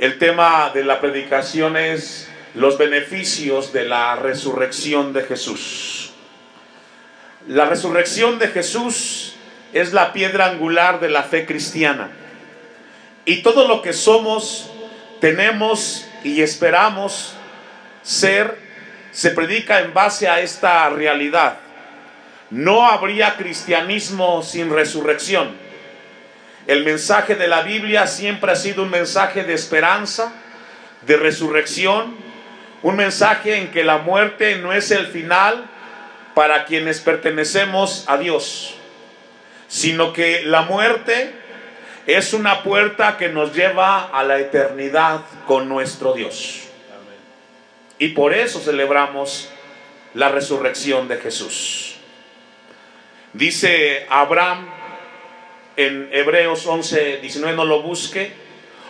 El tema de la predicación es los beneficios de la resurrección de Jesús. La resurrección de Jesús es la piedra angular de la fe cristiana. Y todo lo que somos, tenemos y esperamos ser, se predica en base a esta realidad. No habría cristianismo sin resurrección. El mensaje de la Biblia siempre ha sido un mensaje de esperanza, de resurrección, un mensaje en que la muerte no es el final para quienes pertenecemos a Dios, sino que la muerte es una puerta que nos lleva a la eternidad con nuestro Dios. Y por eso celebramos la resurrección de Jesús. Dice Abraham en Hebreos 11:19, no lo busque,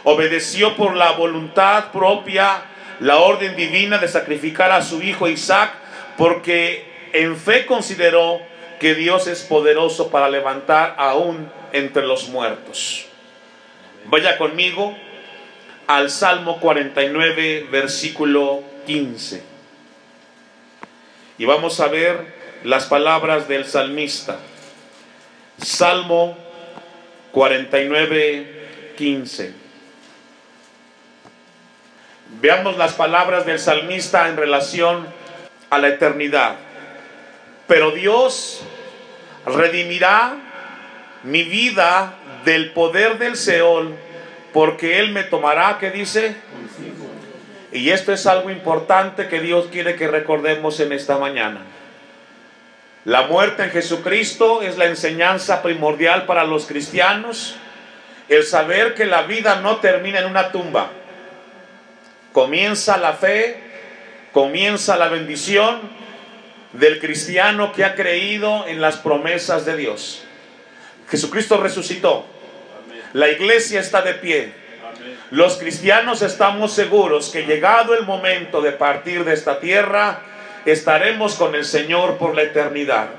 obedeció por la voluntad propia la orden divina de sacrificar a su hijo Isaac, porque en fe consideró que Dios es poderoso para levantar aún entre los muertos. Vaya conmigo al Salmo 49, versículo 15. Y vamos a ver las palabras del salmista. Salmo 49, 15. Veamos las palabras del salmista en relación a la eternidad. Pero Dios redimirá mi vida del poder del Seol, porque Él me tomará, ¿qué dice? Y esto es algo importante que Dios quiere que recordemos en esta mañana. La muerte en Jesucristo es la enseñanza primordial para los cristianos. El saber que la vida no termina en una tumba. Comienza la fe, comienza la bendición del cristiano que ha creído en las promesas de Dios. Jesucristo resucitó. La iglesia está de pie. Los cristianos estamos seguros que llegado el momento de partir de esta tierra, estaremos con el Señor por la eternidad.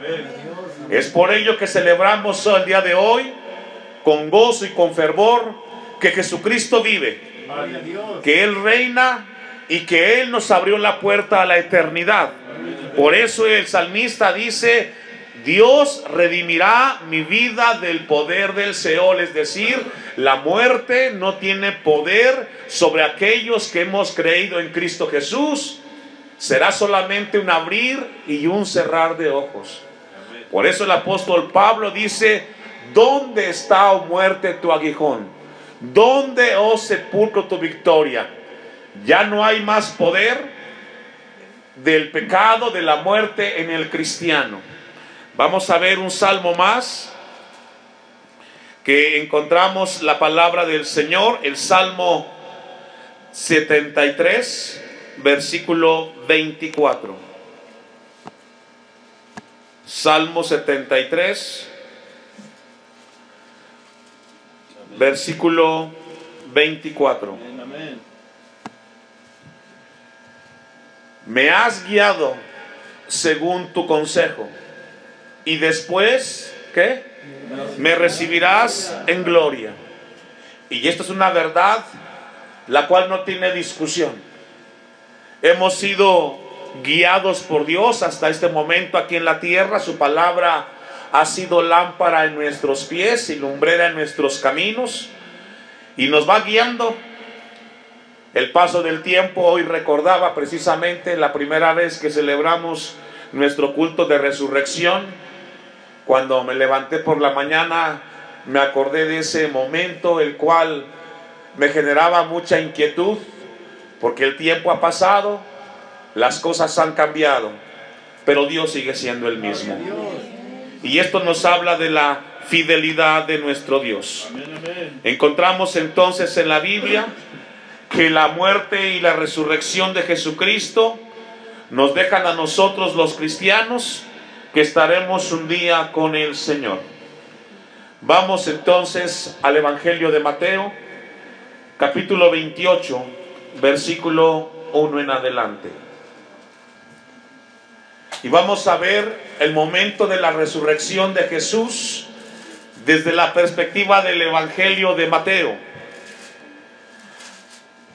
Es por ello que celebramos el día de hoy con gozo y con fervor que Jesucristo vive, que Él reina y que Él nos abrió la puerta a la eternidad. Por eso el salmista dice: Dios redimirá mi vida del poder del Seol, es decir, la muerte no tiene poder sobre aquellos que hemos creído en Cristo Jesús. Será solamente un abrir y un cerrar de ojos. Por eso el apóstol Pablo dice: ¿dónde está, oh muerte, tu aguijón? ¿Dónde, oh sepulcro, tu victoria? Ya no hay más poder del pecado, de la muerte en el cristiano. Vamos a ver un salmo más que encontramos la palabra del Señor, el Salmo 73, versículo 24. Salmo 73, versículo 24. Me has guiado según tu consejo, y después, ¿qué? Me recibirás en gloria. Y esto es una verdad la cual no tiene discusión. Hemos sido guiados por Dios hasta este momento aquí en la tierra. Su palabra ha sido lámpara en nuestros pies y lumbrera en nuestros caminos, y nos va guiando. El paso del tiempo, hoy recordaba precisamente la primera vez que celebramos nuestro culto de resurrección. Cuando me levanté por la mañana, me acordé de ese momento, el cual me generaba mucha inquietud, porque el tiempo ha pasado, las cosas han cambiado, pero Dios sigue siendo el mismo. Y esto nos habla de la fidelidad de nuestro Dios. Encontramos entonces en la Biblia que la muerte y la resurrección de Jesucristo nos dejan a nosotros los cristianos que estaremos un día con el Señor. Vamos entonces al Evangelio de Mateo, capítulo 28, versículo 1 en adelante. Y vamos a ver el momento de la resurrección de Jesús desde la perspectiva del Evangelio de Mateo.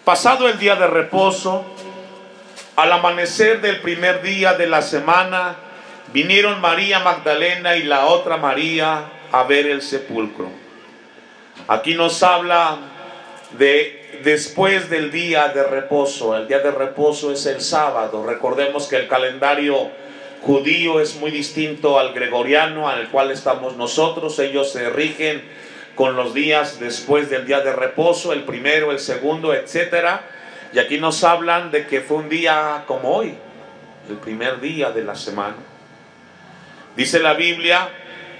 Pasado el día de reposo, al amanecer del primer día de la semana, vinieron María Magdalena y la otra María a ver el sepulcro. Aquí nos habla de después del día de reposo. El día de reposo es el sábado. Recordemos que el calendario judío es muy distinto al gregoriano, al cual estamos nosotros. Ellos se rigen con los días después del día de reposo, el primero, el segundo, etcétera. Y aquí nos hablan de que fue un día como hoy, el primer día de la semana. Dice la Biblia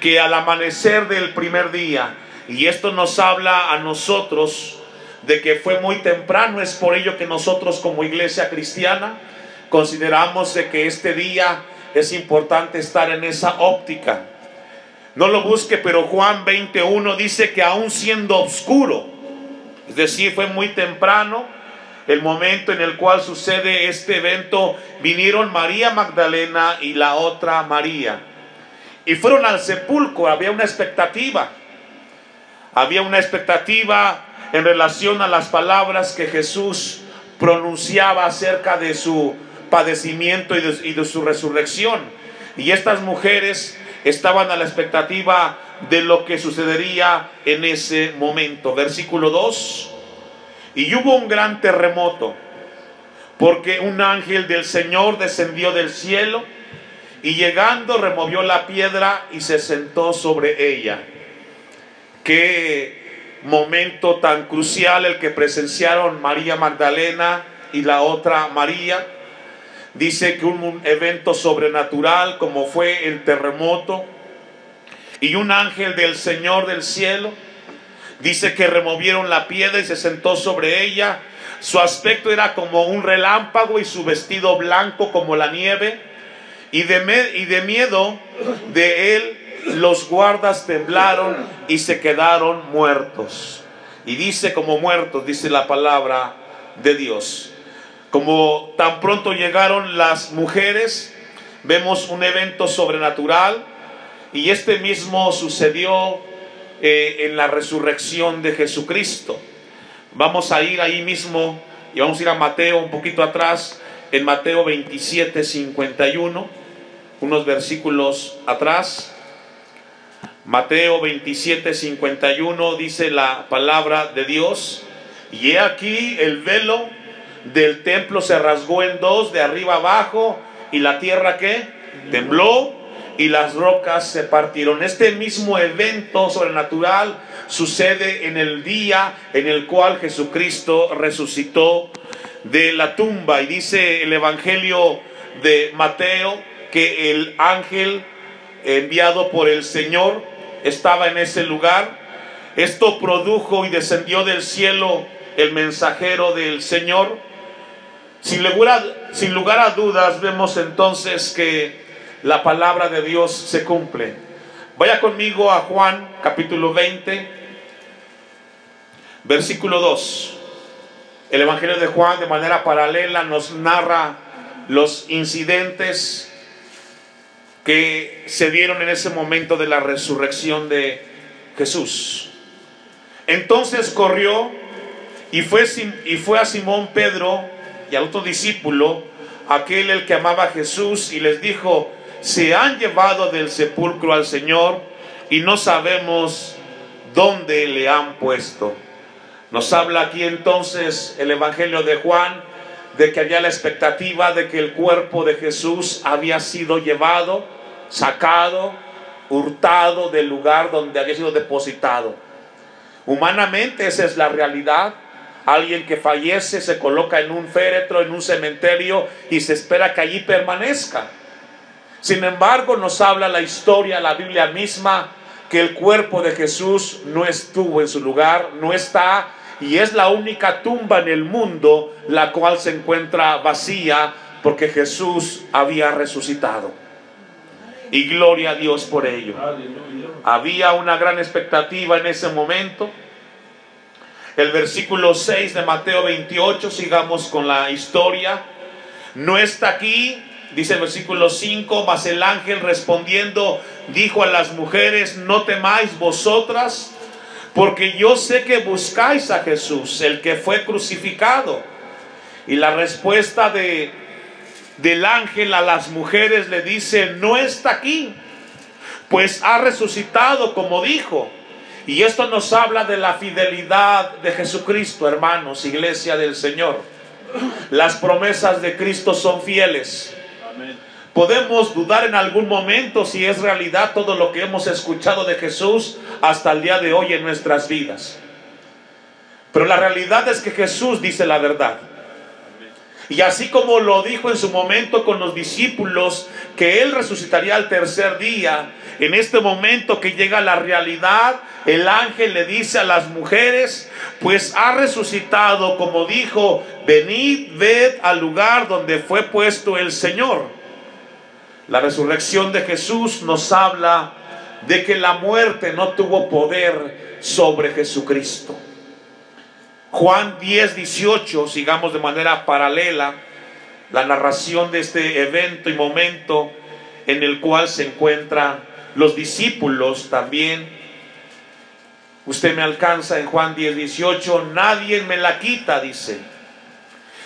que al amanecer del primer día, y esto nos habla a nosotros de que fue muy temprano. Es por ello que nosotros como iglesia cristiana consideramos de que este día es importante estar en esa óptica. No lo busque, pero Juan 20:1 dice que aún siendo oscuro, es decir, fue muy temprano el momento en el cual sucede este evento, vinieron María Magdalena y la otra María y fueron al sepulcro. Había una expectativa en relación a las palabras que Jesús pronunciaba acerca de su padecimiento y de su resurrección. Y estas mujeres estaban a la expectativa de lo que sucedería en ese momento. Versículo 2. Y hubo un gran terremoto, porque un ángel del Señor descendió del cielo y llegando removió la piedra y se sentó sobre ella. Qué momento tan crucial el que presenciaron María Magdalena y la otra María. Dice que un evento sobrenatural como fue el terremoto y un ángel del Señor del cielo. Dice que removieron la piedra y se sentó sobre ella. Su aspecto era como un relámpago y su vestido blanco como la nieve. Y de miedo de él los guardas temblaron y se quedaron muertos. Y dice como muertos, dice la palabra de Dios. Como tan pronto llegaron las mujeres, vemos un evento sobrenatural. Y este mismo sucedió en la resurrección de Jesucristo. Vamos a ir ahí mismo y vamos a ir a Mateo un poquito atrás, en Mateo 27:51, unos versículos atrás. Mateo 27:51 dice la palabra de Dios: y he aquí el velo del templo se rasgó en dos de arriba abajo, y la tierra ¿qué? Tembló y las rocas se partieron. Este mismo evento sobrenatural sucede en el día en el cual Jesucristo resucitó de la tumba. Y dice el Evangelio de Mateo que el ángel enviado por el Señor estaba en ese lugar. Esto produjo y descendió del cielo el mensajero del Señor. Sin lugar a dudas, vemos entonces que la palabra de Dios se cumple. Vaya conmigo a Juan capítulo 20, versículo 2. El Evangelio de Juan de manera paralela nos narra los incidentes que se dieron en ese momento de la resurrección de Jesús. Entonces corrió y fue a Simón Pedro y al otro discípulo, aquel el que amaba a Jesús, y les dijo: se han llevado del sepulcro al Señor y no sabemos dónde le han puesto. Nos habla aquí entonces el Evangelio de Juan de que había la expectativa de que el cuerpo de Jesús había sido llevado, sacado, hurtado del lugar donde había sido depositado. Humanamente esa es la realidad. Alguien que fallece se coloca en un féretro, en un cementerio, y se espera que allí permanezca. Sin embargo, nos habla la historia, la Biblia misma, que el cuerpo de Jesús no estuvo en su lugar, no está, y es la única tumba en el mundo la cual se encuentra vacía, porque Jesús había resucitado. Y gloria a Dios por ello. Había una gran expectativa en ese momento. El versículo 6 de Mateo 28, sigamos con la historia. No está aquí. Dice el versículo 5, mas el ángel respondiendo dijo a las mujeres: no temáis vosotras, porque yo sé que buscáis a Jesús, el que fue crucificado. Y la respuesta del ángel a las mujeres le dice: no está aquí, pues ha resucitado como dijo. Y esto nos habla de la fidelidad de Jesucristo, hermanos, iglesia del Señor. Las promesas de Cristo son fieles. Amén. Podemos dudar en algún momento si es realidad todo lo que hemos escuchado de Jesús hasta el día de hoy en nuestras vidas. Pero la realidad es que Jesús dice la verdad. Y así como lo dijo en su momento con los discípulos, que Él resucitaría al tercer día, en este momento que llega la realidad, el ángel le dice a las mujeres: pues ha resucitado como dijo, venid, ved al lugar donde fue puesto el Señor. La resurrección de Jesús nos habla de que la muerte no tuvo poder sobre Jesucristo. Juan 10:18, sigamos de manera paralela la narración de este evento y momento en el cual se encuentran los discípulos también. Usted me alcanza en Juan 10:18, nadie me la quita, dice,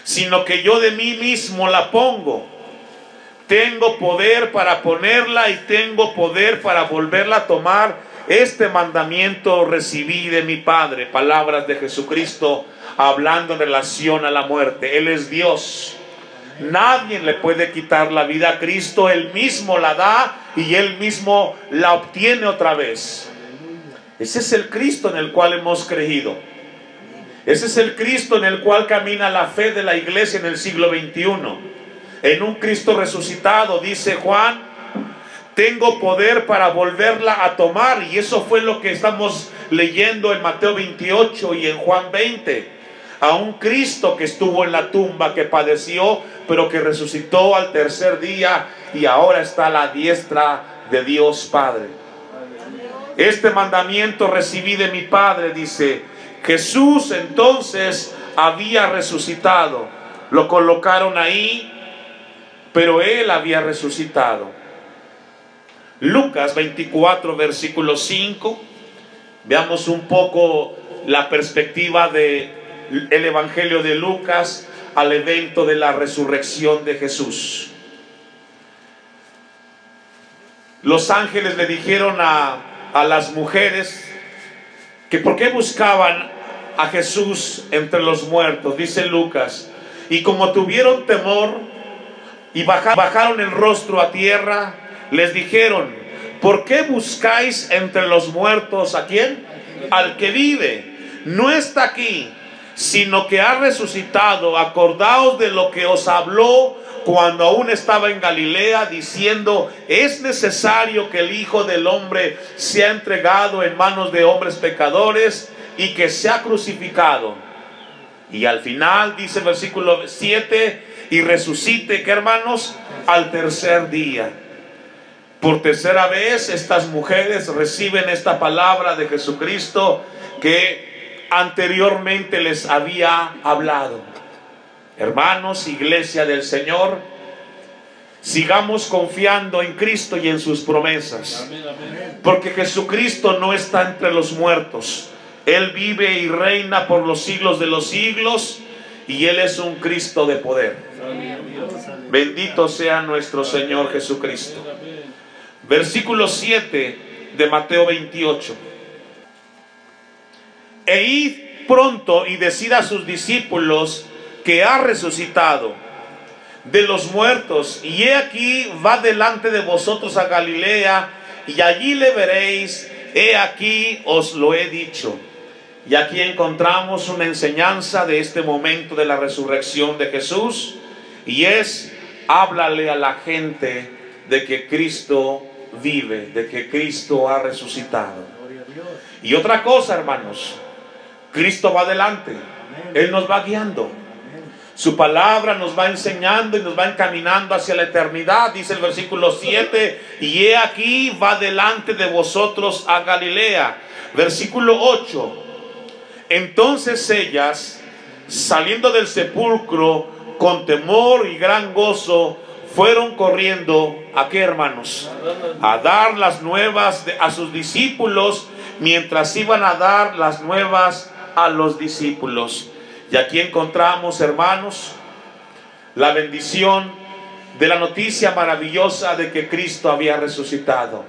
sino que yo de mí mismo la pongo. Tengo poder para ponerla y tengo poder para volverla a tomar. Este mandamiento recibí de mi Padre. Palabras de Jesucristo hablando en relación a la muerte. Él es Dios. Nadie le puede quitar la vida a Cristo. Él mismo la da y Él mismo la obtiene otra vez. Ese es el Cristo en el cual hemos creído. Ese es el Cristo en el cual camina la fe de la iglesia en el siglo XXI. En un Cristo resucitado, dice Juan, tengo poder para volverla a tomar. Y eso fue lo que estamos leyendo en Mateo 28 y en Juan 20. A un Cristo que estuvo en la tumba, que padeció, pero que resucitó al tercer día y ahora está a la diestra de Dios Padre. Este mandamiento recibí de mi Padre, dice. Jesús entonces había resucitado. Lo colocaron ahí, pero Él había resucitado. Lucas 24, versículo 5. Veamos un poco la perspectiva del Evangelio de Lucas al evento de la resurrección de Jesús. Los ángeles le dijeron a las mujeres que por qué buscaban a Jesús entre los muertos. Dice Lucas: y como tuvieron temor y bajaron el rostro a tierra, les dijeron: ¿por qué buscáis entre los muertos a quién? Al que vive. No está aquí, sino que ha resucitado. Acordaos de lo que os habló cuando aún estaba en Galilea, diciendo: es necesario que el Hijo del Hombre sea entregado en manos de hombres pecadores y que sea crucificado. Y al final dice versículo 7: y resucite, ¿qué, hermanos? Al tercer día. Por tercera vez estas mujeres reciben esta palabra de Jesucristo que anteriormente les había hablado. Hermanos, iglesia del Señor, sigamos confiando en Cristo y en sus promesas. Porque Jesucristo no está entre los muertos. Él vive y reina por los siglos de los siglos, y Él es un Cristo de poder. Bendito sea nuestro Señor Jesucristo. Versículo 7 de Mateo 28. E id pronto y decid a sus discípulos que ha resucitado de los muertos, y he aquí va delante de vosotros a Galilea, y allí le veréis. He aquí os lo he dicho. Y aquí encontramos una enseñanza de este momento de la resurrección de Jesús, y es: háblale a la gente de que Cristo vive, de que Cristo ha resucitado. Y otra cosa, hermanos, Cristo va adelante. Él nos va guiando. Su palabra nos va enseñando y nos va encaminando hacia la eternidad. Dice el versículo 7: y he aquí va delante de vosotros a Galilea. Versículo 8: entonces ellas, saliendo del sepulcro con temor y gran gozo, fueron corriendo, ¿a qué, hermanos? A dar las nuevas a sus discípulos mientras iban a dar las nuevas a los discípulos. Y aquí encontramos, hermanos, la bendición de la noticia maravillosa de que Cristo había resucitado.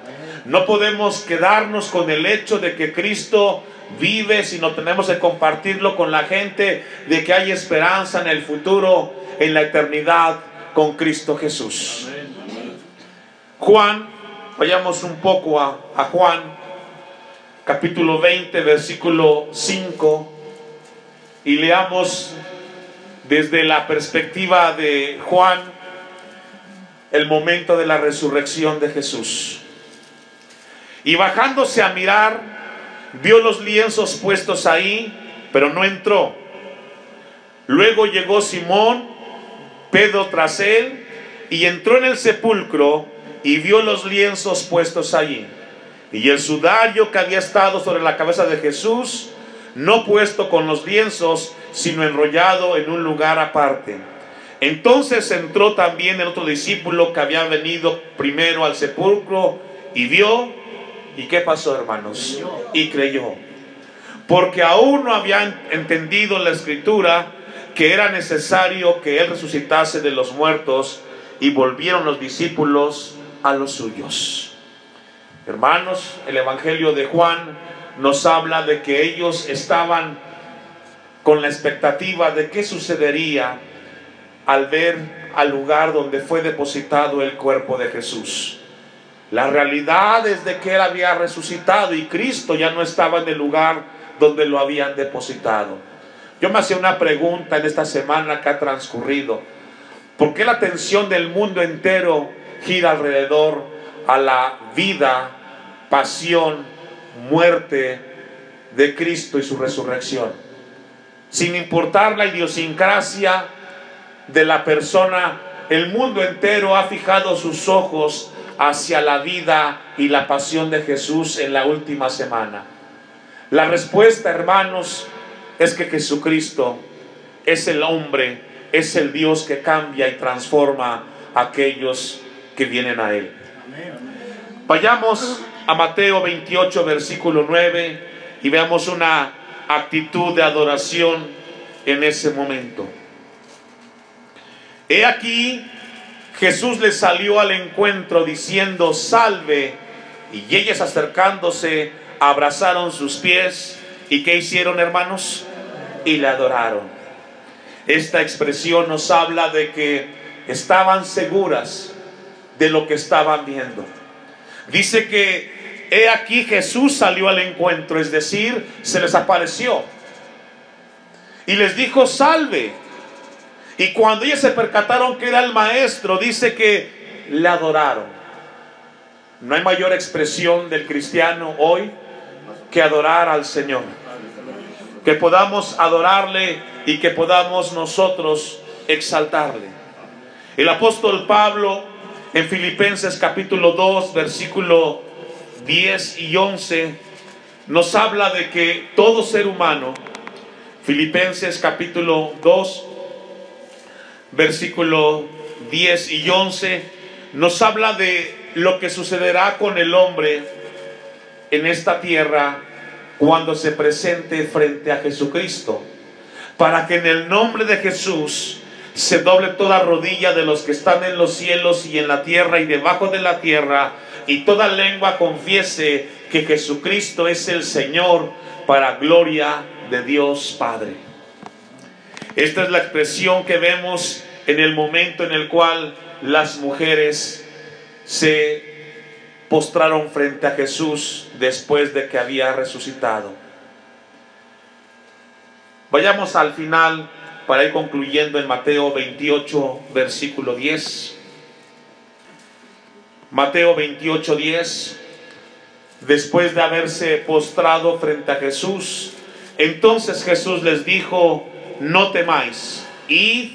No podemos quedarnos con el hecho de que Cristo vive, sino tenemos que compartirlo con la gente, de que hay esperanza en el futuro, en la eternidad con Cristo Jesús. Juan, vayamos un poco a Juan, capítulo 20, versículo 5, y leamos desde la perspectiva de Juan el momento de la resurrección de Jesús. Y bajándose a mirar, vio los lienzos puestos ahí, pero no entró. Luego llegó Simón, Pedro tras él, y entró en el sepulcro y vio los lienzos puestos allí, y el sudario que había estado sobre la cabeza de Jesús, no puesto con los lienzos, sino enrollado en un lugar aparte. Entonces entró también el otro discípulo que había venido primero al sepulcro y vio. ¿Y qué pasó, hermanos? Y creyó, porque aún no habían entendido la escritura que era necesario que él resucitase de los muertos, y volvieron los discípulos a los suyos. Hermanos, el Evangelio de Juan nos habla de que ellos estaban con la expectativa de qué sucedería al ver al lugar donde fue depositado el cuerpo de Jesús. La realidad es de que él había resucitado y Cristo ya no estaba en el lugar donde lo habían depositado. Yo me hacía una pregunta en esta semana que ha transcurrido: ¿por qué la atención del mundo entero gira alrededor a la vida, pasión, muerte de Cristo y su resurrección? Sin importar la idiosincrasia de la persona, el mundo entero ha fijado sus ojos hacia la vida y la pasión de Jesús en la última semana. La respuesta, hermanos, es que Jesucristo es el hombre, es el Dios que cambia y transforma a aquellos que vienen a Él. Vayamos a Mateo 28, versículo 9, y veamos una actitud de adoración en ese momento. He aquí, Jesús les salió al encuentro diciendo: salve. Y ellas, acercándose, abrazaron sus pies. ¿Y qué hicieron, hermanos? Y le adoraron. Esta expresión nos habla de que estaban seguras de lo que estaban viendo. Dice que he aquí Jesús salió al encuentro, es decir, se les apareció y les dijo: salve. Y cuando ellos se percataron que era el maestro, dice que le adoraron. No hay mayor expresión del cristiano hoy que adorar al Señor. Que podamos adorarle y que podamos nosotros exaltarle. El apóstol Pablo en Filipenses capítulo 2, versículo 10 y 11 nos habla de que todo ser humano, Filipenses capítulo 2, versículo 10 y 11, nos habla de lo que sucederá con el hombre en esta tierra cuando se presente frente a Jesucristo, para que en el nombre de Jesús se doble toda rodilla de los que están en los cielos y en la tierra y debajo de la tierra, y toda lengua confiese que Jesucristo es el Señor, para gloria de Dios Padre. Esta es la expresión que vemos en el momento en el cual las mujeres se postraron frente a Jesús después de que había resucitado. Vayamos al final para ir concluyendo en Mateo 28, versículo 10. Mateo 28, 10. Después de haberse postrado frente a Jesús, entonces Jesús les dijo: no temáis, id,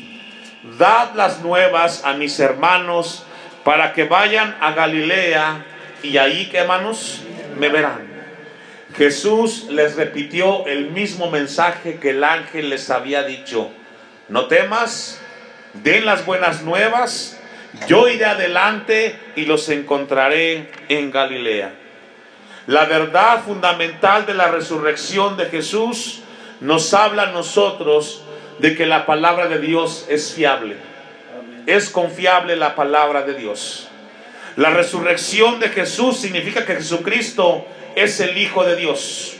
dad las nuevas a mis hermanos, para que vayan a Galilea, y ahí, ¿qué, hermanos? Me verán. Jesús les repitió el mismo mensaje que el ángel les había dicho: no temas, den las buenas nuevas, yo iré adelante y los encontraré en Galilea. La verdad fundamental de la resurrección de Jesús nos habla a nosotros de que la palabra de Dios es fiable. Es confiable la palabra de Dios. La resurrección de Jesús significa que Jesucristo es el Hijo de Dios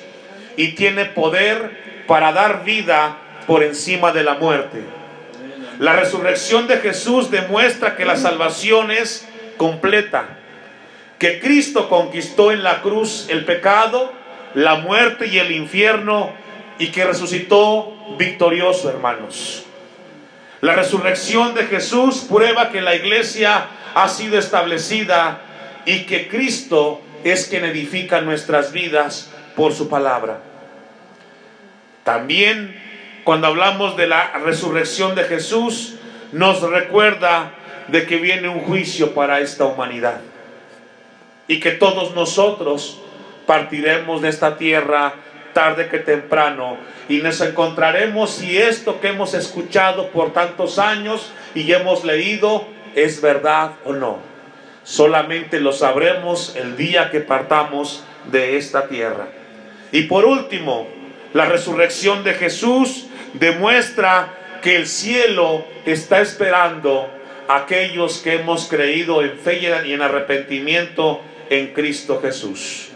y tiene poder para dar vida por encima de la muerte. La resurrección de Jesús demuestra que la salvación es completa, que Cristo conquistó en la cruz el pecado, la muerte y el infierno, y que resucitó victorioso, hermanos. La resurrección de Jesús prueba que la iglesia ha sido establecida y que Cristo es quien edifica nuestras vidas por su palabra. También, cuando hablamos de la resurrección de Jesús, nos recuerda de que viene un juicio para esta humanidad y que todos nosotros partiremos de esta tierra tarde que temprano y nos encontraremos si esto que hemos escuchado por tantos años y hemos leído es verdad o no. Solamente lo sabremos el día que partamos de esta tierra. Y por último, la resurrección de Jesús demuestra que el cielo está esperando a aquellos que hemos creído en fe y en arrepentimiento en Cristo Jesús.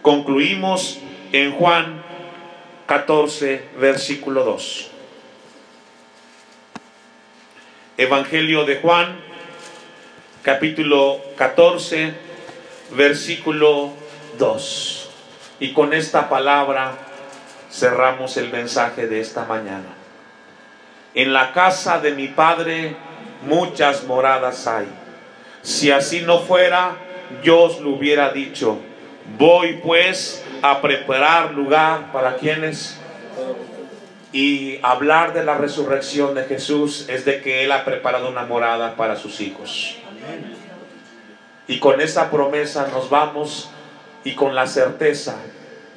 Concluimos en Juan 14, versículo 2. Evangelio de Juan, capítulo 14, versículo 2. Y con esta palabra cerramos el mensaje de esta mañana. En la casa de mi Padre muchas moradas hay. Si así no fuera, yo os lo hubiera dicho. Voy pues a preparar lugar para quienes. Y hablar de la resurrección de Jesús es de que Él ha preparado una morada para sus hijos. Y con esa promesa nos vamos y con la certeza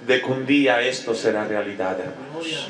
de que un día esto será realidad, hermanos.